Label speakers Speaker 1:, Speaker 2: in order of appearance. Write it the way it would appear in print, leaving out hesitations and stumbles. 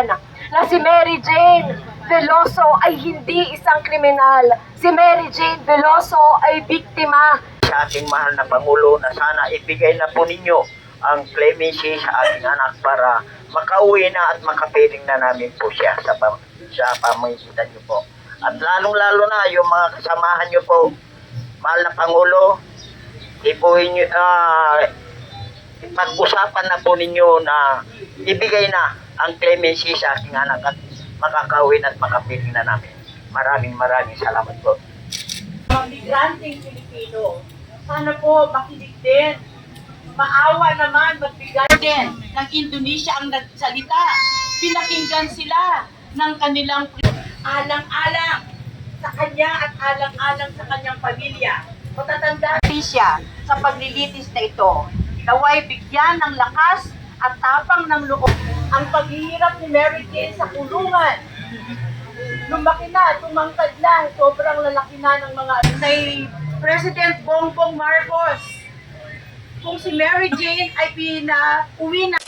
Speaker 1: kababayan na si Mary Jane Veloso ay hindi isang kriminal. Si Mary Jane Veloso ay biktima.
Speaker 2: Sa ating mahal na Pangulo na sana ibigay na po ninyo ang clemency sa ating anak para makauwi na at makapiling na namin po siya sa pamamagitan niyo po. At lalong-lalo na yung mga kasamahan niyo po, mahal na Pangulo, pag-usapan na po ninyo na ibigay na ang clemency sa ating anak at makakauwi na at makapiling na namin. Maraming salamat po.
Speaker 3: Mga migranteng Pilipino, sana po makinig din. Maawa naman, magbigay din ng Indonesia ang nagsalita. Pinakinggan sila ng kanilang alang-alang sa kanya at alang-alang sa kanyang pamilya. Matatanda siya sa paglilitis na ito. Naway bigyan ng lakas at tapang ng loob. Ang paghihirap ni Mary Jane sa kulungan. Lumaki na, tumangkad na, sobrang lalaki na ng mga kay President Bongbong Marcos. Kung si Mary Jane ay pinauwi na